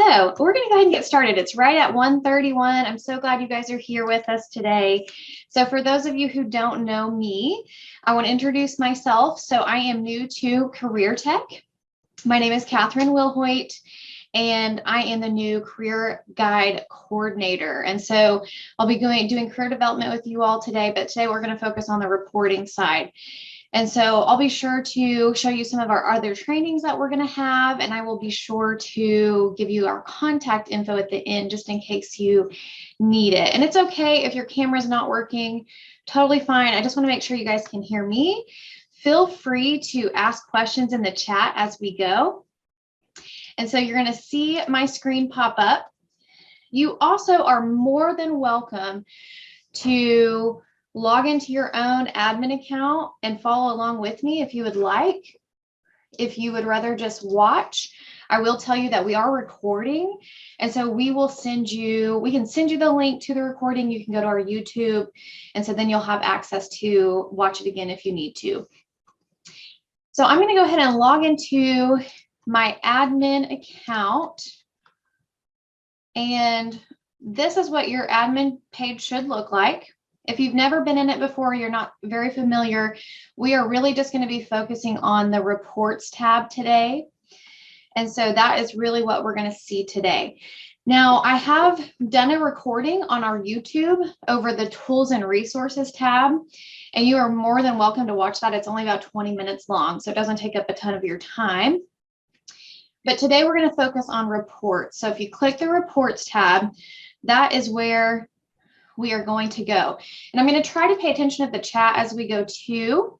So we're going to go ahead and get started. It's right at 1:31. I'm so glad you guys are here with us today. So for those of you who don't know me, I want to introduce myself. So I am new to Career Tech. My name is Catherine Wilhoit, and I am the new Career Guide Coordinator. And so I'll be doing career development with you all today, but today we're going to focus on the reporting side. And so I'll be sure to show you some of our other trainings that we're going to have, and I will be sure to give you our contact info at the end just in case you need it. And it's okay if your camera's not working, totally fine. I just want to make sure you guys can hear me. Feel free to ask questions in the chat as we go. And so you're going to see my screen pop up. You also are more than welcome to log into your own admin account and follow along with me if you would like. If you would rather just watch, I will tell you that we are recording. And so we can send you the link to the recording. You can go to our YouTube. And so then you'll have access to watch it again if you need to. So I'm going to go ahead and log into my admin account. And this is what your admin page should look like. If you've never been in it before, you're not very familiar, we are really just going to be focusing on the reports tab today. And so that is really what we're going to see today. Now, I have done a recording on our YouTube over the tools and resources tab, and you are more than welcome to watch that. It's only about 20 minutes long, so it doesn't take up a ton of your time. But today we're going to focus on reports. So if you click the reports tab, that is where we are going to go. And I'm going to try to pay attention to the chat as we go too.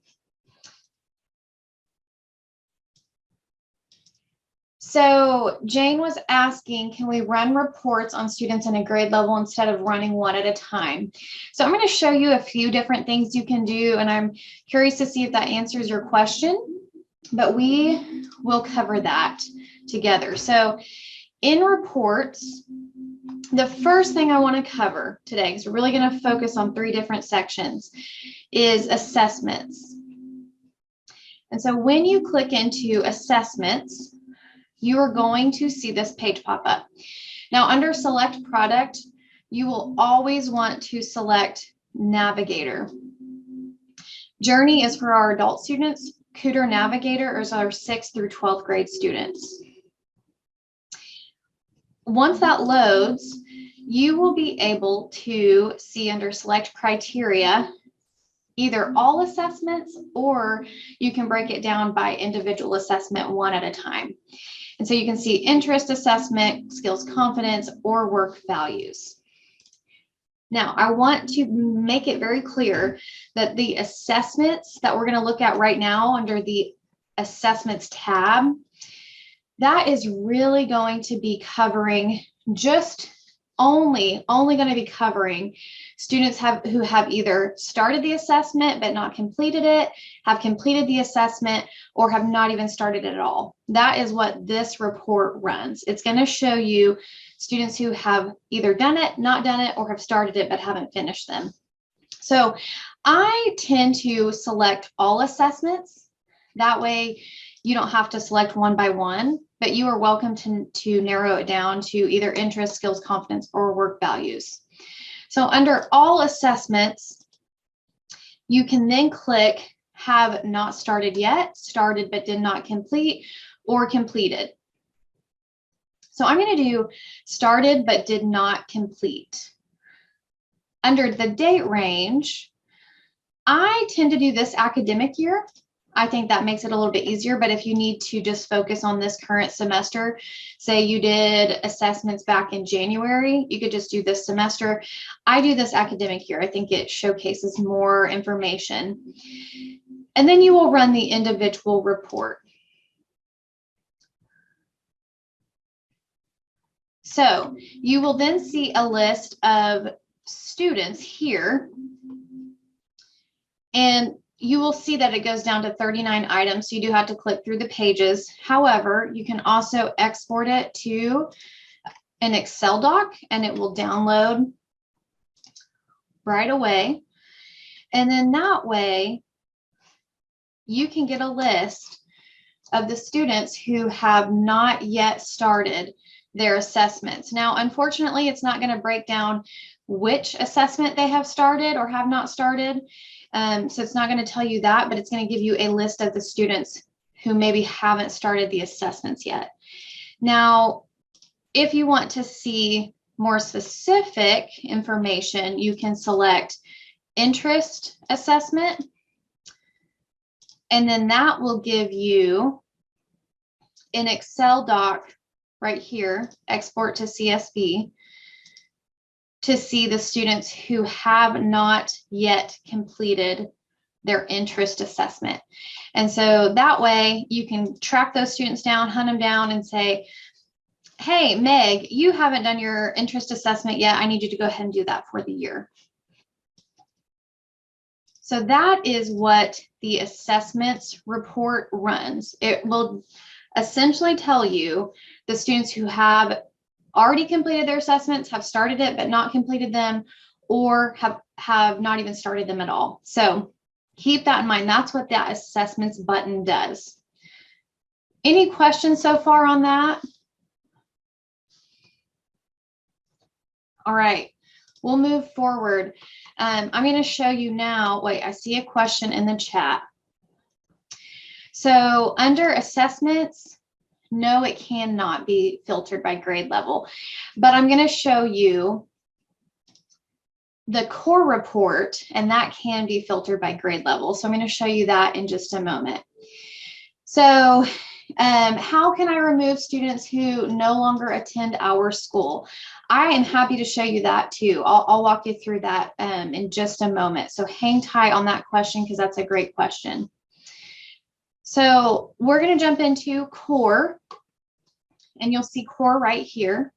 So Jane was asking, can we run reports on students in a grade level instead of running one at a time? So I'm going to show you a few different things you can do, and I'm curious to see if that answers your question, but we will cover that together. So in reports, the first thing I want to cover today, because we're really going to focus on 3 different sections, is assessments. And so when you click into assessments, you are going to see this page pop up. Now, under select product, you will always want to select Navigator. Journey is for our adult students. Cooter Navigator is our 6th through 12th grade students. Once that loads, you will be able to see under select criteria either all assessments, or you can break it down by individual assessment one at a time. And so you can see interest assessment, skills confidence, or work values. Now, I want to make it very clear that the assessments that we're going to look at right now under the assessments tab, that is really going to be covering just only going to be covering students who have either started the assessment but not completed it, have completed the assessment, or have not even started it at all. That is what this report runs. It's going to show you students who have either done it, not done it, or have started it but haven't finished them. So I tend to select all assessments. That way you don't have to select one by one, but you are welcome to narrow it down to either interest, skills, confidence, or work values. So under all assessments, you can then click have not started yet, started but did not complete, or completed. So I'm going to do started but did not complete. Under the date range, I tend to do this academic year. I think that makes it a little bit easier, but if you need to just focus on this current semester, say you did assessments back in January, you could just do this semester. I do this academic year. I think it showcases more information. And then you will run the individual report. So you will then see a list of students here, and you will see that it goes down to 39 items, so you do have to click through the pages. However, you can also export it to an Excel doc, and it will download right away. And then that way, you can get a list of the students who have not yet started their assessments. Now, unfortunately, it's not going to break down which assessment they have started or have not started. So it's not going to tell you that, but it's going to give you a list of the students who maybe haven't started the assessments yet. Now, if you want to see more specific information, you can select interest assessment, and then that will give you an Excel doc right here, export to CSV, to see the students who have not yet completed their interest assessment. And so that way you can track those students down, hunt them down, and say, hey, Meg, you haven't done your interest assessment yet. I need you to go ahead and do that for the year. So that is what the assessments report runs. It will essentially tell you the students who have already completed their assessments, have started it but not completed them, or have not even started them at all. So keep that in mind. That's what that assessments button does. Any questions so far on that? All right, we'll move forward. I'm going to show you now. Wait, I see a question in the chat. So under assessments, no, it cannot be filtered by grade level, but I'm going to show you the core report, and that can be filtered by grade level. So I'm going to show you that in just a moment. So how can I remove students who no longer attend our school? I am happy to show you that too. I'll walk you through that in just a moment. So hang tight on that question because that's a great question. So we're going to jump into core, and you'll see core right here.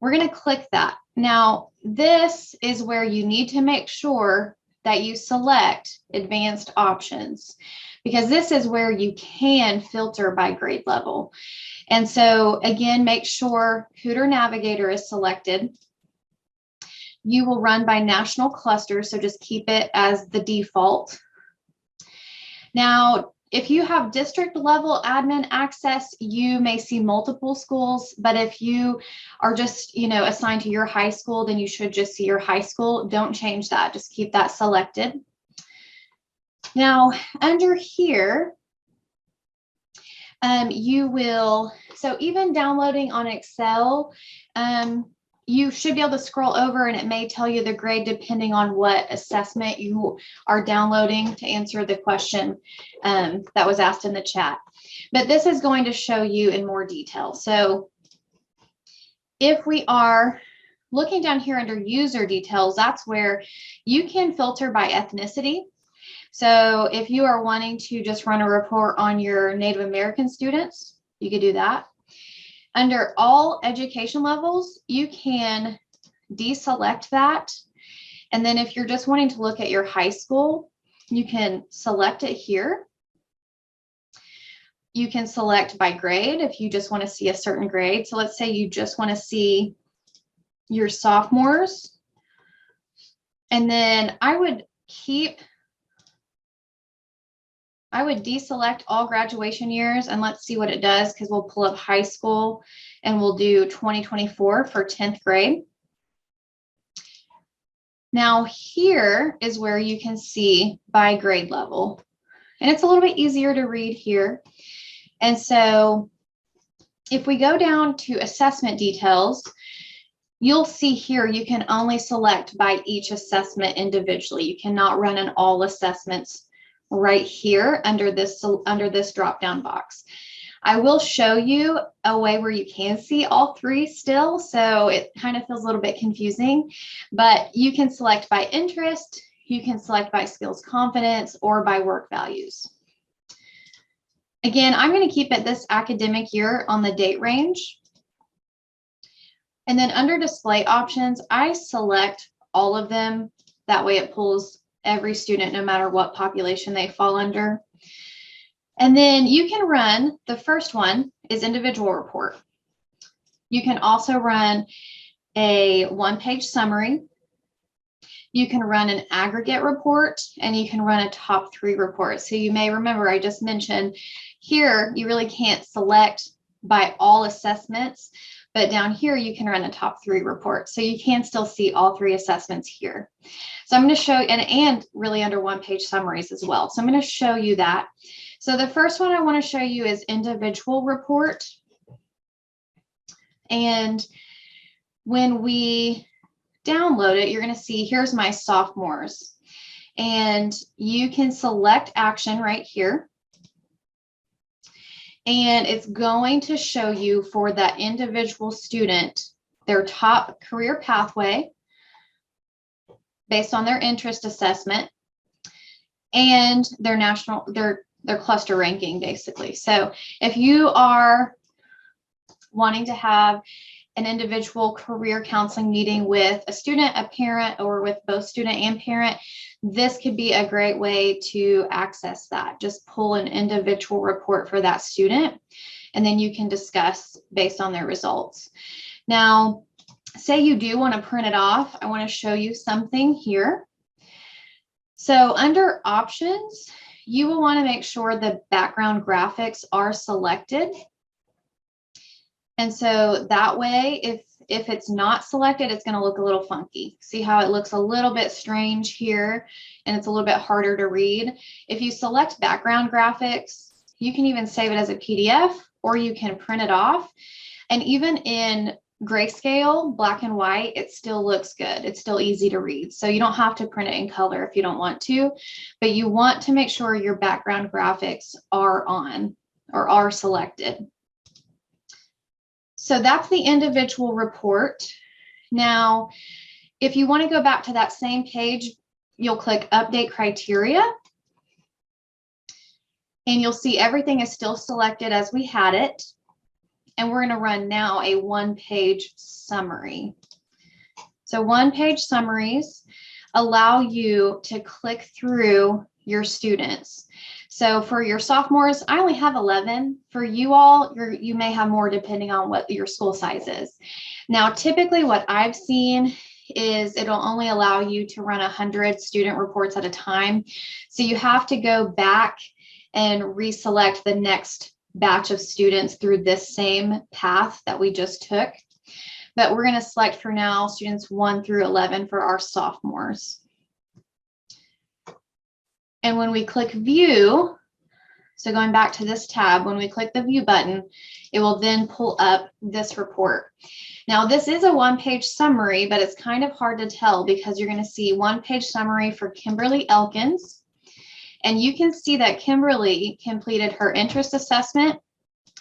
We're going to click that. Now, this is where you need to make sure that you select advanced options, because this is where you can filter by grade level. And so again, make sure Hooter Navigator is selected. You will run by national clusters, so just keep it as the default. Now, if you have district level admin access, you may see multiple schools, but if you are just, assigned to your high school, then you should just see your high school. Don't change that, just keep that selected. Now, under here, so even downloading on Excel, you should be able to scroll over and it may tell you the grade depending on what assessment you are downloading to answer the question that was asked in the chat. But this is going to show you in more detail. So if we are looking down here under user details, that's where you can filter by ethnicity. So if you are wanting to just run a report on your Native American students, you could do that. Under all education levels, you can deselect that. And then if you're just wanting to look at your high school, you can select it here. You can select by grade if you just want to see a certain grade. So let's say you just want to see your sophomores. And then I would deselect all graduation years, and let's see what it does, because we'll pull up high school and we'll do 2024 for 10th grade. Now here is where you can see by grade level, and it's a little bit easier to read here. And so if we go down to assessment details, you'll see here you can only select by each assessment individually. You cannot run in all assessments right here under this drop-down box. I will show you a way where you can see all three still, so it kind of feels a little bit confusing, but you can select by interest, you can select by skills confidence, or by work values. Again, I'm going to keep it this academic year on the date range. And then under display options, I select all of them. That way it pulls every student, no matter what population they fall under. And then you can run, the first one is individual report. You can also run a one-page summary. You can run an aggregate report, and you can run a top 3 report. So you may remember I just mentioned here, you really can't select by all assessments, but down here you can run the top 3 reports. So you can still see all 3 assessments here. So I'm going to show, and really under one-page summaries as well. So I'm going to show you that. So the first one I want to show you is individual report. And when we download it, you're going to see here's my sophomores. And you can select action right here. And it's going to show you for that individual student their top career pathway based on their interest assessment and their their cluster ranking, basically. So if you are wanting to have an individual career counseling meeting with a student, a parent, or with both student and parent, this could be a great way to access that. Just pull an individual report for that student, and then you can discuss based on their results. Now, say you do want to print it off. I want to show you something here. So under options, you will want to make sure the background graphics are selected. And so that way, if it's not selected, it's going to look a little funky. See how it looks a little bit strange here, and it's a little bit harder to read. If you select background graphics, you can even save it as a PDF, or you can print it off. And even in grayscale, black and white, it still looks good. It's still easy to read. So you don't have to print it in color if you don't want to, but you want to make sure your background graphics are on or are selected. So that's the individual report. Now, if you want to go back to that same page, you'll click Update Criteria. And you'll see everything is still selected as we had it. And we're going to run now a one-page summary. So one-page summaries allow you to click through your students. So for your sophomores, I only have 11. For you all, you may have more depending on what your school size is. Now, typically what I've seen is it'll only allow you to run 100 student reports at a time. So you have to go back and reselect the next batch of students through this same path that we just took. But we're going to select for now students 1 through 11 for our sophomores. And when we click view, so going back to this tab, when we click the view button, it will then pull up this report. Now, this is a one-page summary, but it's kind of hard to tell because you're going to see one-page summary for Kimberly Elkins. And you can see that Kimberly completed her interest assessment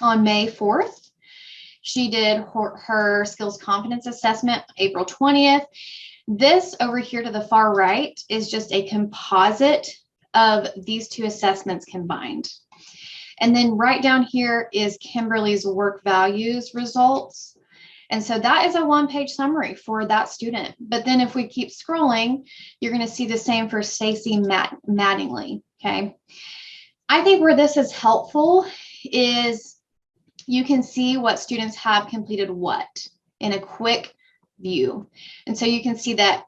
on May 4th. She did her skills confidence assessment April 20th. This over here to the far right is just a composite of these two assessments combined. And then right down here is Kimberly's work values results. And so that is a one-page summary for that student. But then if we keep scrolling, you're going to see the same for Stacy Mattingly. Okay. I think where this is helpful is you can see what students have completed what in a quick view. And so you can see that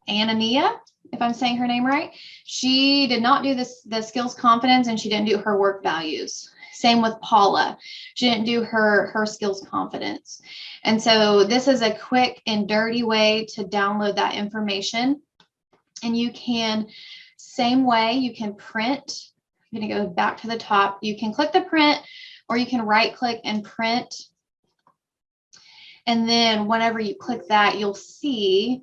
Anania, if I'm saying her name right, she did not do the skills confidence, and she didn't do her work values. Same with Paula. She didn't do her skills confidence. And so this is a quick and dirty way to download that information. And you can, same way, you can print. I'm going to go back to the top. You can click the print, or you can right click and print. And then whenever you click that, you'll see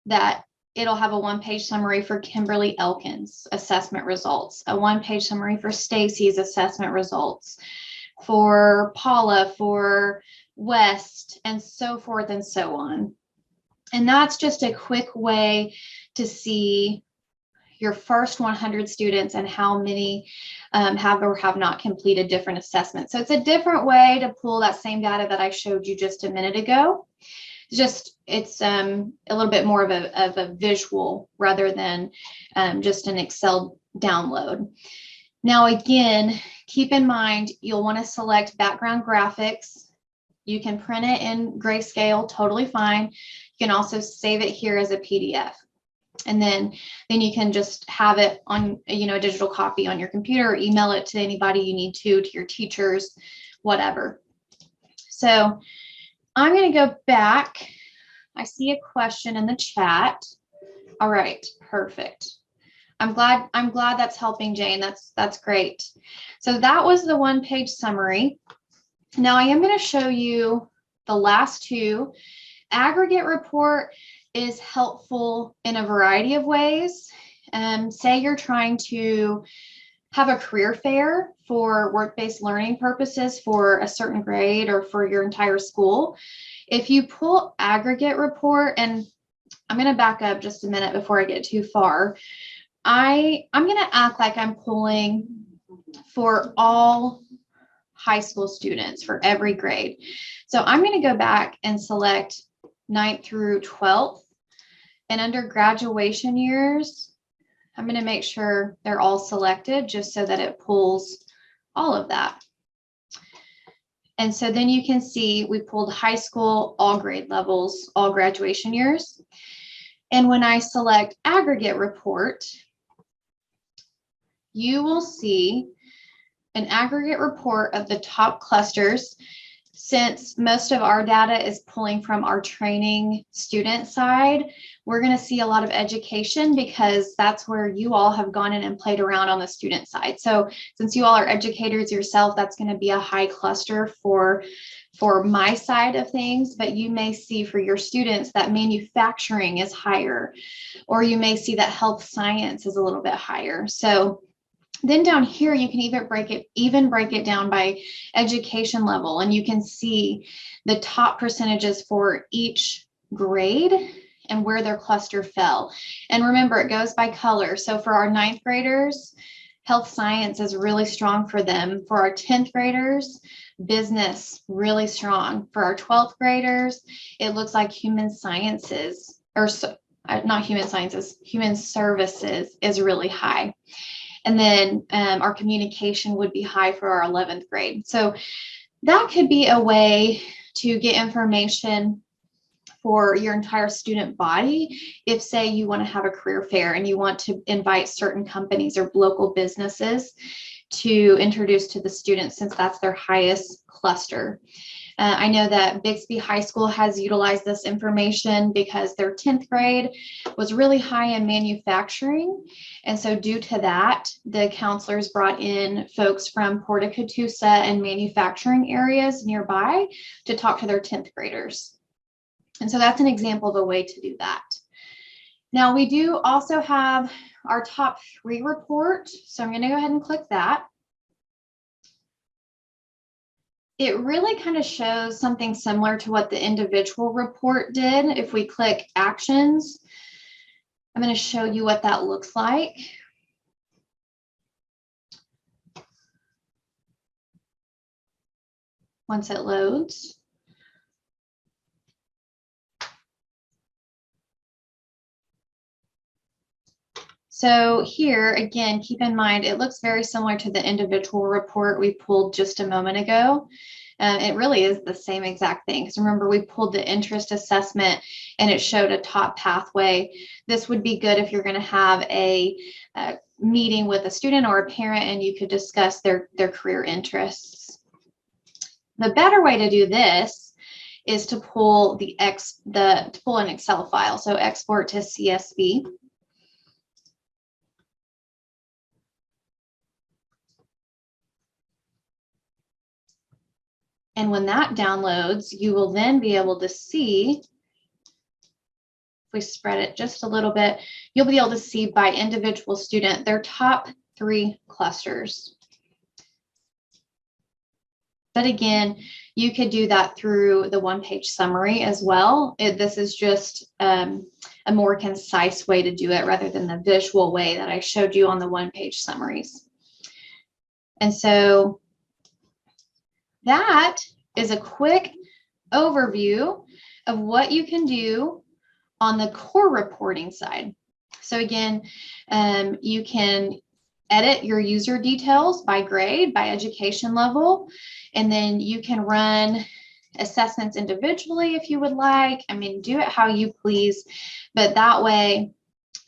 that it'll have a one-page summary for Kimberly Elkins assessment results, a one-page summary for Stacy's assessment results, for Paula, for West, and so forth and so on. And that's just a quick way to see your first 100 students and how many have or have not completed different assessments. So it's a different way to pull that same data that I showed you just a minute ago. It's a little bit more of a visual rather than just an Excel download. Now, again, keep in mind, you'll want to select background graphics. You can print it in grayscale, totally fine. You can also save it here as a PDF. And then you can just have it on, a digital copy on your computer, or email it to anybody you need to your teachers, whatever. So I'm going to go back. I see a question in the chat. All right, perfect. I'm glad that's helping, Jane. That's great. So that was the one-page summary. Now I am going to show you the last two. Aggregate report is helpful in a variety of ways. Say you're trying to have a career fair for work-based learning purposes for a certain grade or for your entire school. If you pull aggregate report, and I'm going to back up just a minute before I get too far. I'm going to act like I'm pulling for all high school students for every grade. So I'm going to go back and select 9th through 12th. And under graduation years, I'm going to make sure they're all selected just so that it pulls all of that. And so then you can see we pulled high school, all grade levels, all graduation years. And when I select aggregate report, you will see an aggregate report of the top clusters. Since most of our data is pulling from our training student side, we're going to see a lot of education because that's where you all have gone in and played around on the student side. So since you all are educators yourself, that's going to be a high cluster for my side of things, but you may see for your students that manufacturing is higher, or you may see that health science is a little bit higher. So then down here, you can even break it down by education level, and you can see the top percentages for each grade and where their cluster fell. And remember, it goes by color. So for our 9th graders, health science is really strong for them. For our 10th graders, business, really strong. For our 12th graders, it looks like human sciences, or not human sciences, human services is really high. And then our communication would be high for our 11th grade. So that could be a way to get information for your entire student body. If, say, you want to have a career fair and you want to invite certain companies or local businesses to introduce to the students, since that's their highest cluster. I know that Bixby High School has utilized this information because their 10th grade was really high in manufacturing. And so due to that, the counselors brought in folks from Port of Catoosa and manufacturing areas nearby to talk to their 10th graders. And so that's an example of a way to do that. Now we do also have our top 3 report. So I'm going to go ahead and click that. It really kind of shows something similar to what the individual report did. If we click actions, I'm going to show you what that looks like. Once it loads. So here, again, keep in mind, it looks very similar to the individual report we pulled just a moment ago. It really is the same exact thing. Because remember, we pulled the interest assessment and it showed a top pathway. This would be good if you're going to have a meeting with a student or a parent and you could discuss their career interests. The better way to do this is to pull to pull an Excel file. So export to CSV. And when that downloads, you will then be able to see, if we spread it just a little bit, you'll be able to see by individual student their top 3 clusters. But again, you could do that through the one-page summary as well. This is just a more concise way to do it rather than the visual way that I showed you on the one-page summaries. And so that is a quick overview of what you can do on the core reporting side. So again, you can edit your user details by grade, by education level, and then you can run assessments individually if you would like. I mean, do it how you please, but that way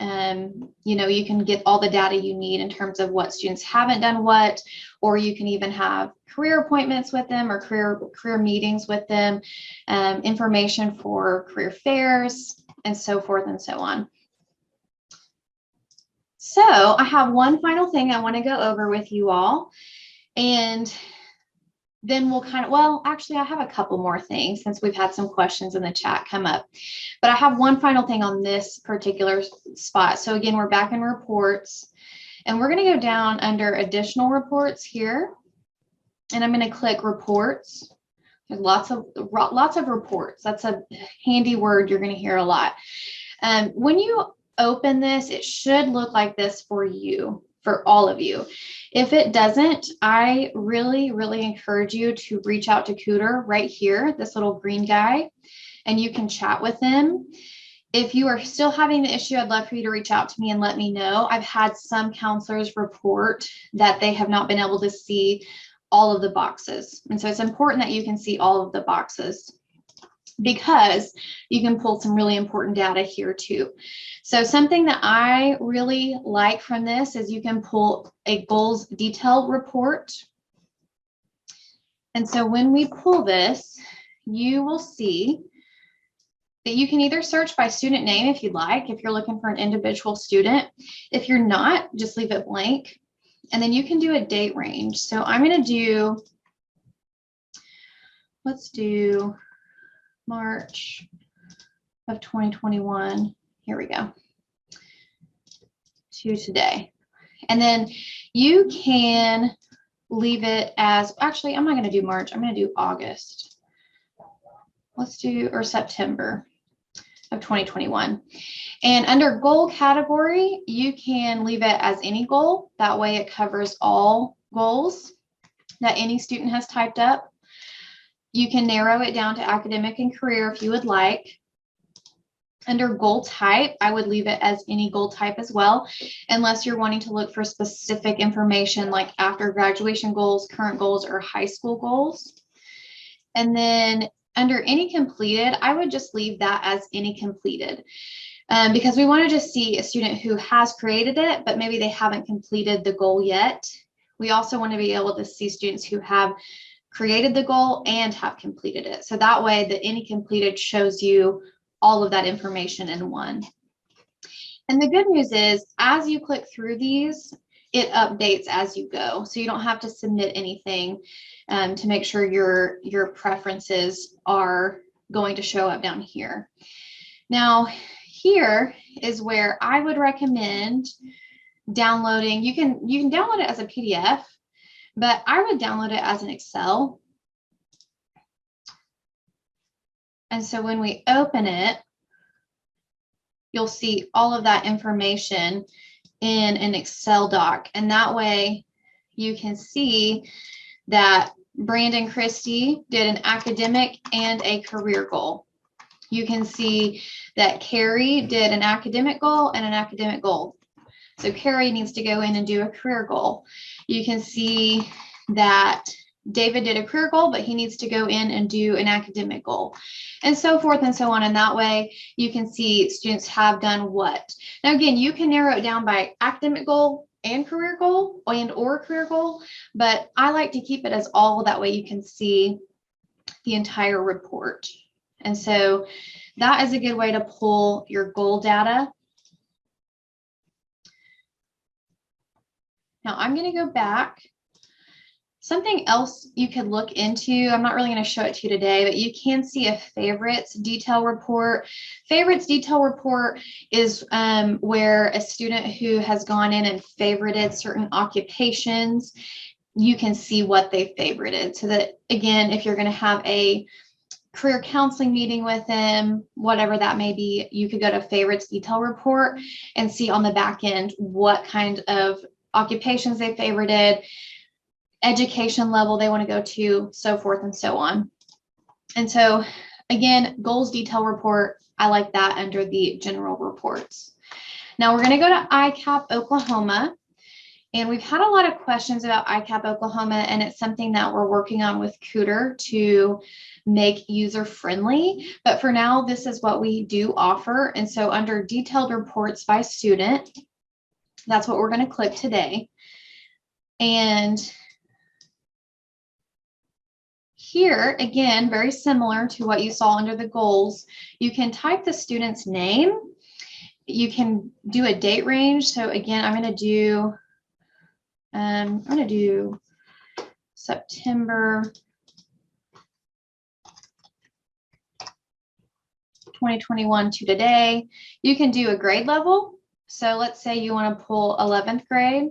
You can get all the data you need in terms of what students haven't done what, or you can even have career appointments with them or career meetings with them, information for career fairs, and so forth and so on. So I have one final thing I want to go over with you all, and then we'll actually I have a couple more things since we've had some questions in the chat come up, but I have one final thing on this particular spot. So again, we're back in reports, and we're going to go down under additional reports here, and I'm going to click reports. There's lots of reports. That's a handy word you're going to hear a lot. When you open this, it should look like this for you, for all of you. If it doesn't, I really, really encourage you to reach out to Cooter right here, this little green guy, and you can chat with them. If you are still having the issue, I'd love for you to reach out to me and let me know. I've had some counselors report that they have not been able to see all of the boxes. And so it's important that you can see all of the boxes, because you can pull some really important data here too. So something that I really like from this is you can pull a goals detail report. And so when we pull this, you will see that you can either search by student name if you'd like, if you're looking for an individual student. If you're not, just leave it blank. And then you can do a date range. So I'm going to do, let's do March of 2021. Here we go. To today. And then you can leave it as, actually, I'm not going to do March. I'm going to do August. Let's do, or September of 2021. And under goal category, you can leave it as any goal. That way it covers all goals that any student has typed up. You can narrow it down to academic and career if you would like. Under goal type, I would leave it as any goal type as well, unless you're wanting to look for specific information like after graduation goals, current goals, or high school goals. And then under any completed, I would just leave that as any completed, because we want to just see a student who has created it, but maybe they haven't completed the goal yet. We also want to be able to see students who have created the goal and have completed it. So that way the any completed shows you all of that information in one. And the good news is, as you click through these, it updates as you go. So you don't have to submit anything to make sure your preferences are going to show up down here. Now, here is where I would recommend downloading. You can download it as a PDF, but I would download it as an Excel. And so when we open it, you'll see all of that information in an Excel doc. And that way you can see that Brandon Christie did an academic and a career goal. You can see that Carrie did an academic goal and an academic goal. So Carrie needs to go in and do a career goal. You can see that David did a career goal, but he needs to go in and do an academic goal, and so forth and so on. And that way you can see students have done what. Now, again, you can narrow it down by academic goal and career goal or career goal, but I like to keep it as all. That way you can see the entire report. And so that is a good way to pull your goal data. Now I'm going to go back. Something else you could look into, I'm not really going to show it to you today, but you can see a favorites detail report. Favorites detail report is where a student who has gone in and favorited certain occupations, you can see what they favorited. So that, again, if you're going to have a career counseling meeting with them, whatever that may be, you could go to favorites detail report and see on the back end what kind of occupations they favorited, education level they want to go to, so forth and so on. And so again, goals detail report, I like that under the general reports. Now we're going to go to ICAP Oklahoma, And we've had a lot of questions about ICAP Oklahoma, and it's something that we're working on with Cooter to make user friendly. But for now, this is what we do offer. And so under detailed reports by student, that's what we're going to click today. And here, again, very similar to what you saw under the goals, you can type the student's name. You can do a date range. So again, I'm going to do September 2021 to today. You can do a grade level. So let's say you want to pull 11th grade.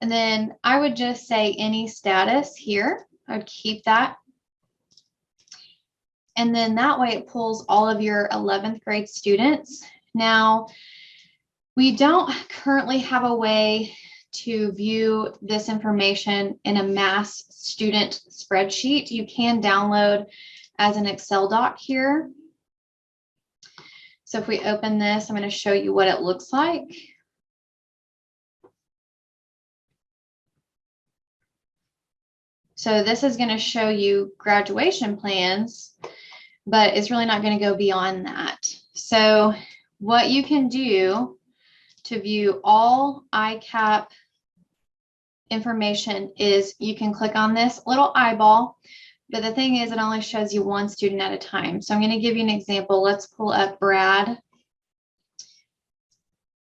And then I would just say any status here. I would keep that. And then that way it pulls all of your 11th grade students. Now, we don't currently have a way to view this information in a mass student spreadsheet. You can download as an Excel doc here. So if we open this, I'm going to show you what it looks like. So this is going to show you graduation plans, but it's really not going to go beyond that. So what you can do to view all ICAP information is you can click on this little eyeball, but the thing is it only shows you one student at a time. So I'm going to give you an example. Let's pull up Brad.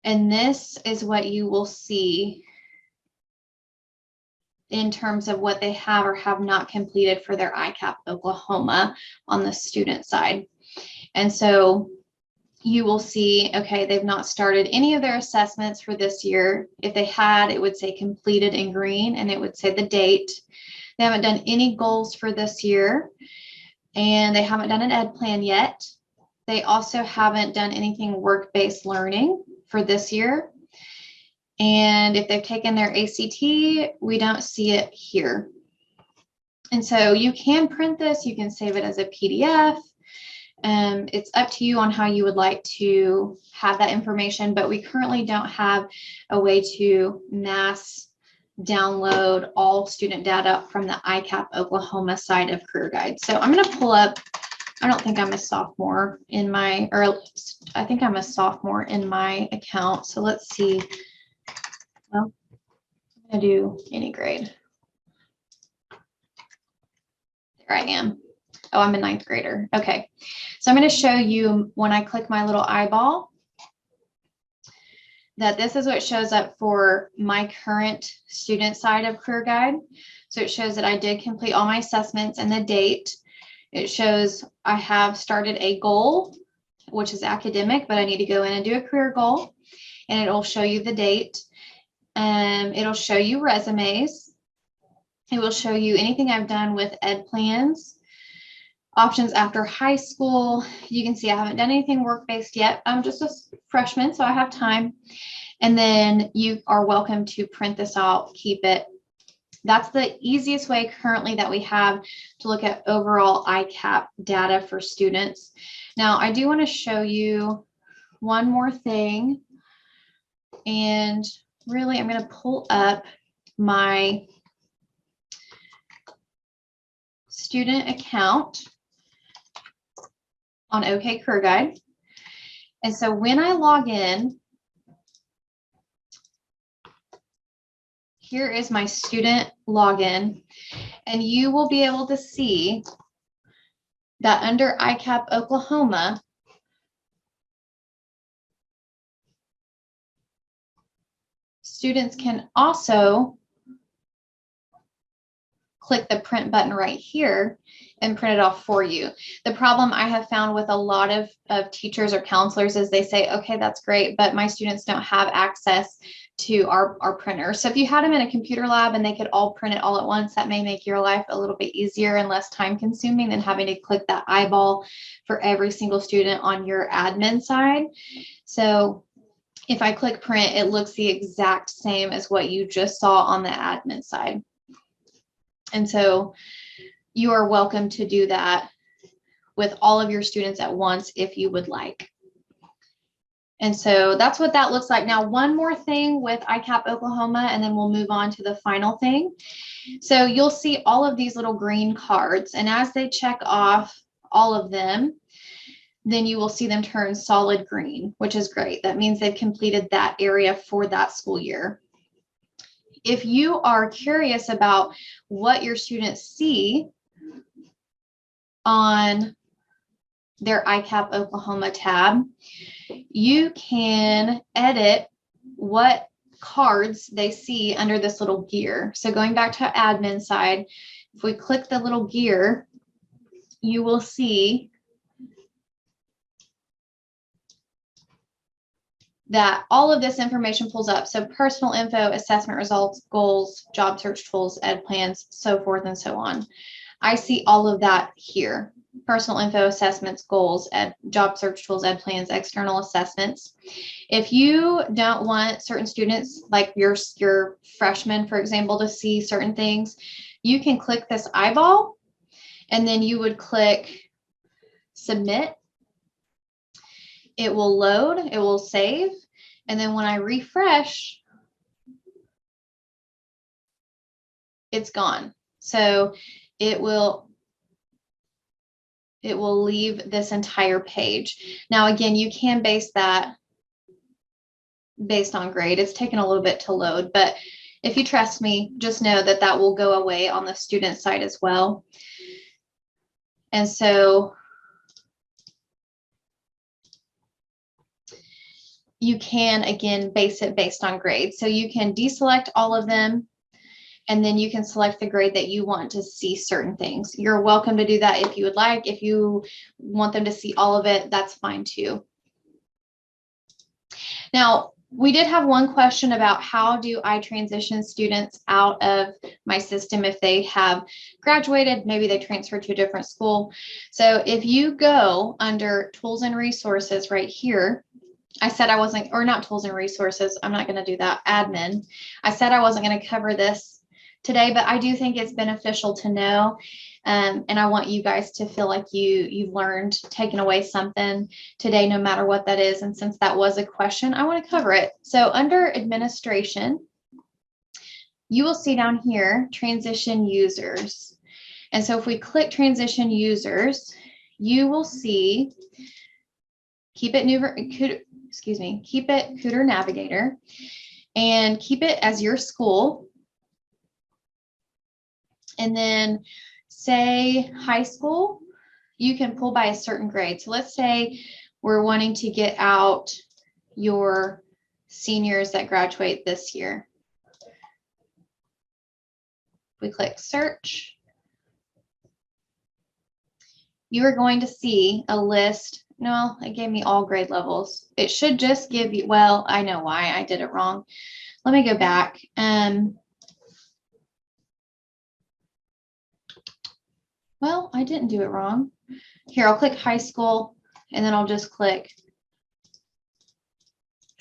And this is what you will see in terms of what they have or have not completed for their ICAP Oklahoma on the student side. And so you will see, okay, they've not started any of their assessments for this year. If they had, it would say completed in green and it would say the date. They haven't done any goals for this year and they haven't done an ed plan yet. They also haven't done anything work-based learning for this year. And if they've taken their ACT, we don't see it here. And so you can print this, you can save it as a PDF. It's up to you on how you would like to have that information, but we currently don't have a way to mass download all student data from the ICAP Oklahoma side of Career Guide. So I'm going to pull up, I don't think I'm a sophomore in my, or I think I'm a sophomore in my account. So let's see. Well, I'm going to do any grade. There I am. Oh, I'm a 9th grader. Okay. So I'm going to show you when I click my little eyeball that this is what shows up for my current student side of Career Guide. So it shows that I did complete all my assessments and the date. It shows I have started a goal, which is academic, but I need to go in and do a career goal, and it'll show you the date. It'll show you resumes. It will show you anything I've done with ed plans, options after high school. You can see I haven't done anything work-based yet. I'm just a freshman, so I have time. And then you are welcome to print this out, keep it. That's the easiest way currently that we have to look at overall ICAP data for students. Now, I do want to show you one more thing. And really, I'm going to pull up my student account on OK Career Guide. And so when I log in, here is my student login, and you will be able to see that under ICAP Oklahoma, students can also click the print button right here and print it off for you. The problem I have found with a lot of teachers or counselors is they say, okay, that's great, but my students don't have access to our printer. So if you had them in a computer lab and they could all print it all at once, that may make your life a little bit easier and less time consuming than having to click that eyeball for every single student on your admin side. So if I click print, it looks the exact same as what you just saw on the admin side. And so you are welcome to do that with all of your students at once if you would like. And so that's what that looks like. Now, one more thing with ICAP Oklahoma, and then we'll move on to the final thing. So you'll see all of these little green cards, and as they check off all of them, then you will see them turn solid green, which is great. That means they've completed that area for that school year. If you are curious about what your students see on their ICAP Oklahoma tab, you can edit what cards they see under this little gear. So going back to admin side, if we click the little gear, you will see that all of this information pulls up. So personal info, assessment results, goals, job search tools, ed plans, so forth and so on. I see all of that here. Personal info, assessments, goals, job search tools, ed plans, external assessments. If you don't want certain students, like your freshmen, for example, to see certain things, you can click this eyeball, and then you would click submit. It will load, it will save, and then when I refresh, it's gone. So it will leave this entire page. Now, again, you can base that based on grade. It's taken a little bit to load, but if you trust me, just know that that will go away on the student side as well. And so you can, again, base it based on grade. So you can deselect all of them, and then you can select the grade that you want to see certain things. You're welcome to do that if you would like. If you want them to see all of it, that's fine too. Now, we did have one question about how do I transition students out of my system if they have graduated, maybe they transferred to a different school. So if you go under tools and resources right here, I said I wasn't, or not tools and resources, I'm not going to do that, admin. I said I wasn't going to cover this today, but I do think it's beneficial to know. And I want you guys to feel like you've learned, taken away something today, no matter what that is. And since that was a question, I want to cover it. So under administration, you will see down here, transition users. And so if we click transition users, you will see keep it Cooter Navigator, and keep it as your school. And then say high school, you can pull by a certain grade. So let's say we're wanting to get out your seniors that graduate this year. We click search. You are going to see a list. No, it gave me all grade levels. It should just give you, well, I know why I did it wrong. Let me go back. Well, I didn't do it wrong. Here, I'll click high school, and then I'll just click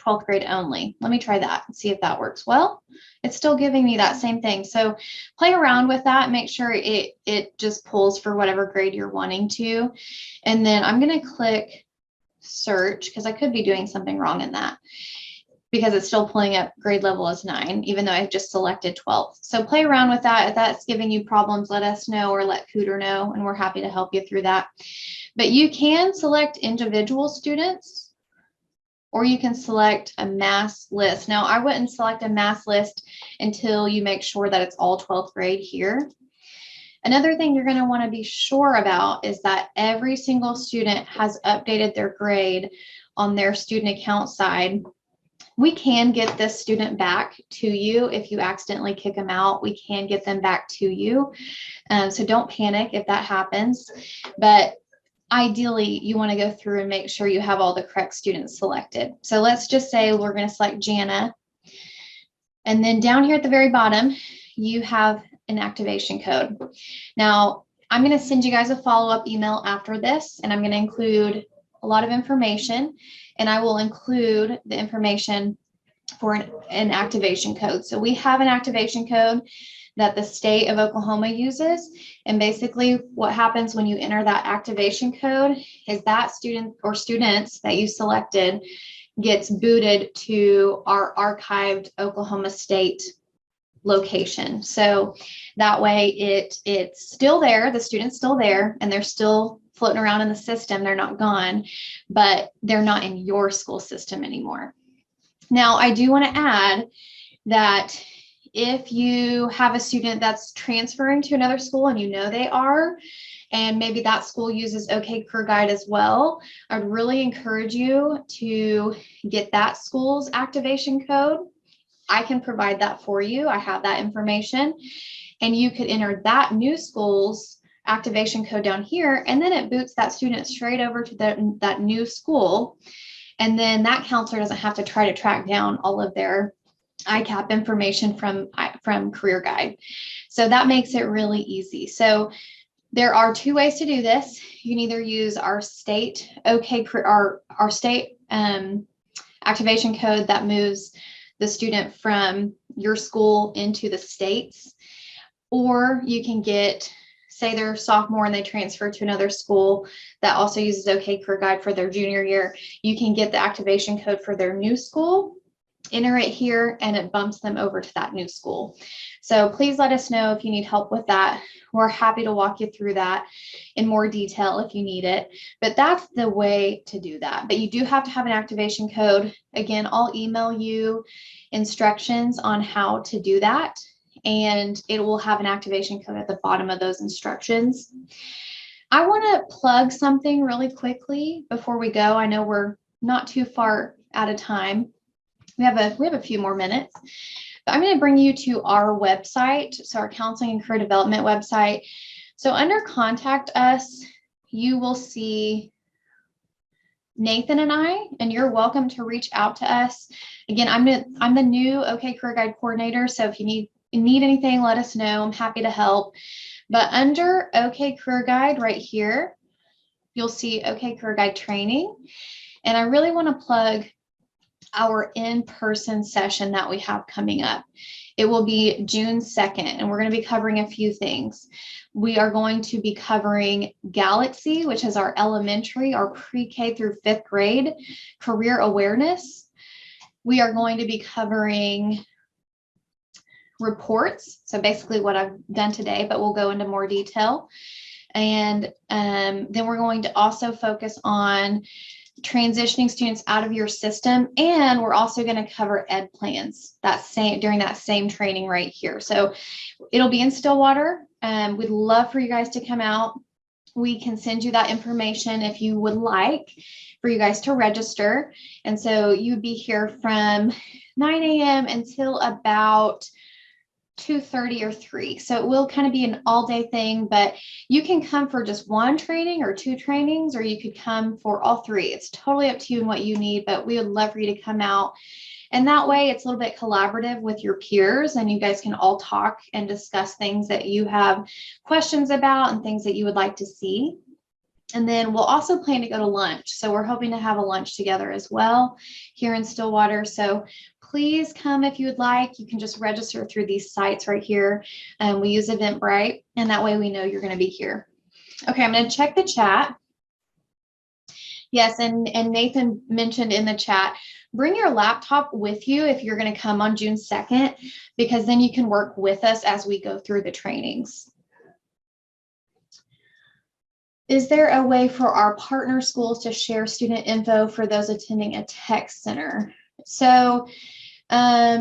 12th grade only. Let me try that and see if that works. Well, it's still giving me that same thing. So play around with that. Make sure it just pulls for whatever grade you're wanting to. And then I'm going to click search because I could be doing something wrong in that, because it's still pulling up grade level as 9, even though I've just selected 12th. So play around with that. If that's giving you problems, let us know or let Cooter know, and we're happy to help you through that. But you can select individual students, or you can select a mass list. Now, I wouldn't select a mass list until you make sure that it's all 12th grade here. Another thing you're going to want to be sure about is that every single student has updated their grade on their student account side. We can get this student back to you if you accidentally kick them out. We can get them back to you. So don't panic if that happens. But ideally, you want to go through and make sure you have all the correct students selected. So let's just say we're going to select Jana. And then down here at the very bottom, you have an activation code. Now, I'm going to send you guys a follow-up email after this, and I'm going to include a lot of information, and I will include the information for an activation code. So we have an activation code that the state of Oklahoma uses. And basically what happens when you enter that activation code is that student or students that you selected gets booted to our archived Oklahoma State location. So that way it's still there, the student's still there, and they're still floating around in the system. They're not gone, but they're not in your school system anymore. Now, I do want to add that if you have a student that's transferring to another school and you know they are, and maybe that school uses OK Career Guide as well, I'd really encourage you to get that school's activation code. I can provide that for you. I have that information, and you could enter that new school's activation code down here, and then it boots that student straight over to that new school. And then that counselor doesn't have to try to track down all of their ICAP information from Career Guide. So that makes it really easy. So there are two ways to do this. You can either use our state our state activation code that moves the student from your school into the states, or you can get, say they're a sophomore and they transfer to another school that also uses OK Career Guide for their junior year. You can get the activation code for their new school, enter it here, and it bumps them over to that new school. So please let us know if you need help with that. We're happy to walk you through that in more detail if you need it, but that's the way to do that. But you do have to have an activation code. Again, I'll email you instructions on how to do that, and it will have an activation code at the bottom of those instructions. I want to plug something really quickly before we go. I know we're not too far out of time. We have a few more minutes. But I'm going to bring you to our website, so our counseling and career development website. So under contact us, you will see Nathan and I, and you're welcome to reach out to us. Again, I'm the new OK Career Guide coordinator, so if you need anything, let us know. I'm happy to help. But under OK Career Guide right here, you'll see OK Career Guide training. And I really want to plug our in-person session that we have coming up. It will be June 2nd, and we're going to be covering a few things. We are going to be covering Galaxy, which is our elementary, our pre-K through 5th grade career awareness. We are going to be covering reports, so basically what I've done today, but we'll go into more detail. And then we're going to also focus on transitioning students out of your system, and we're also going to cover ed plans during that same training right here. So it'll be in Stillwater. We'd love for you guys to come out. We can send you that information if you would like for you guys to register. And so you'd be here from 9 a.m. until about 2:30 or 3. So it will kind of be an all-day thing, but you can come for just one training or 2 trainings, or you could come for all 3. It's totally up to you and what you need, but we would love for you to come out. And that way it's a little bit collaborative with your peers, and you guys can all talk and discuss things that you have questions about and things that you would like to see. And then we'll also plan to go to lunch. So we're hoping to have a lunch together as well here in Stillwater. So please come if you would like. You can just register through these sites right here. We use Eventbrite, and that way we know you're going to be here. Okay, I'm going to check the chat. Yes, and Nathan mentioned in the chat, bring your laptop with you if you're going to come on June 2nd, because then you can work with us as we go through the trainings. Is there a way for our partner schools to share student info for those attending a tech center? So I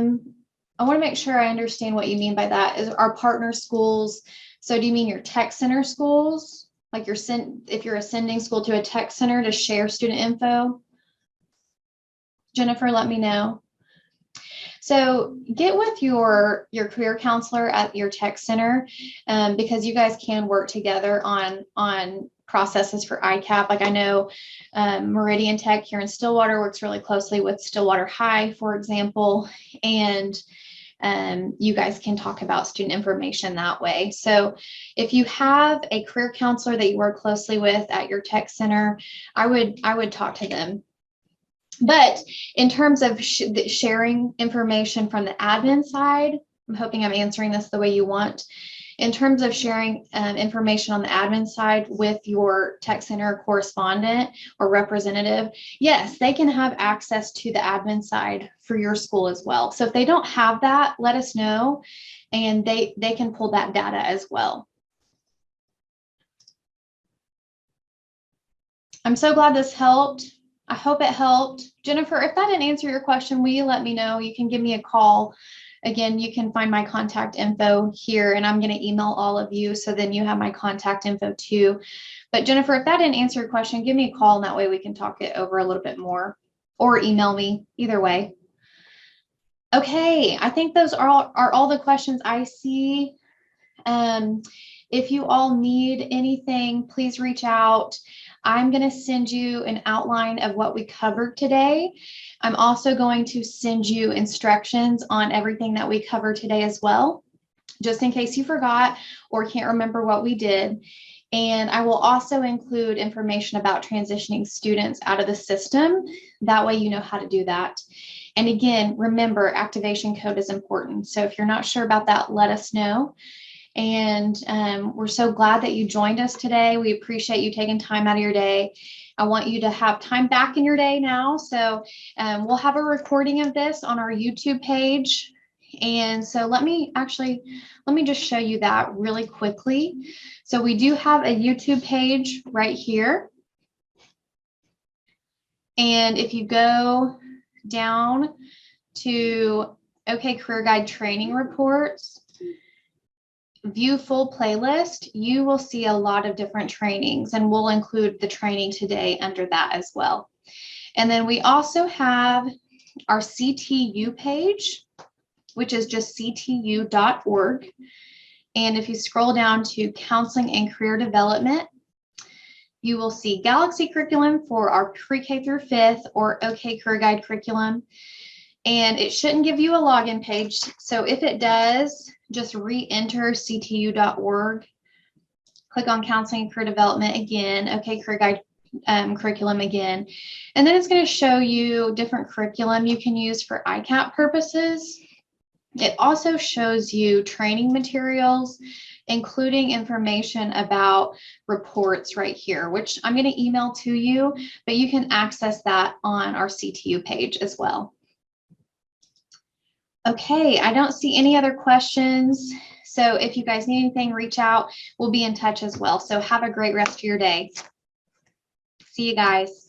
want to make sure I understand what you mean by that. Is our partner schools, so do you mean your tech center schools? Like if you're a sending school to a tech center to share student info? Jennifer, let me know. So get with your career counselor at your tech center, because you guys can work together on processes for ICAP. Like I know Meridian Tech here in Stillwater works really closely with Stillwater High, for example, and you guys can talk about student information that way. So if you have a career counselor that you work closely with at your tech center, I would talk to them. But in terms of sharing information from the admin side, I'm hoping I'm answering this the way you want. In terms of sharing information on the admin side with your tech center correspondent or representative, yes, they can have access to the admin side for your school as well. So if they don't have that, let us know, and they can pull that data as well. I'm so glad this helped. I hope it helped. Jennifer, if that didn't answer your question, will you let me know? You can give me a call. Again, you can find my contact info here, and I'm going to email all of you, so then you have my contact info too. But Jennifer, if that didn't answer your question, give me a call, and that way we can talk it over a little bit more, or email me, either way. Okay, I think those are all the questions I see. If you all need anything, please reach out. I'm going to send you an outline of what we covered today. I'm also going to send you instructions on everything that we covered today as well, just in case you forgot or can't remember what we did. And I will also include information about transitioning students out of the system. That way you know how to do that. And again, remember, activation code is important. So if you're not sure about that, let us know. And we're so glad that you joined us today. We appreciate you taking time out of your day. I want you to have time back in your day now. So we'll have a recording of this on our YouTube page. And so let me just show you that really quickly. So we do have a YouTube page right here. And if you go down to OK Career Guide training reports, view full playlist, you will see a lot of different trainings, and we'll include the training today under that as well. And then we also have our CTU page, which is just ctu.org. And if you scroll down to counseling and career development, you will see Galaxy curriculum for our pre-K through 5th or OK Career Guide curriculum. And it shouldn't give you a login page. So if it does, just re-enter ctu.org, click on counseling and career development again, OK Career Guide curriculum again. And then it's going to show you different curriculum you can use for ICAP purposes. It also shows you training materials, including information about reports right here, which I'm going to email to you, but you can access that on our CTU page as well. Okay, I don't see any other questions. So if you guys need anything, reach out. We'll be in touch as well. So have a great rest of your day. See you guys.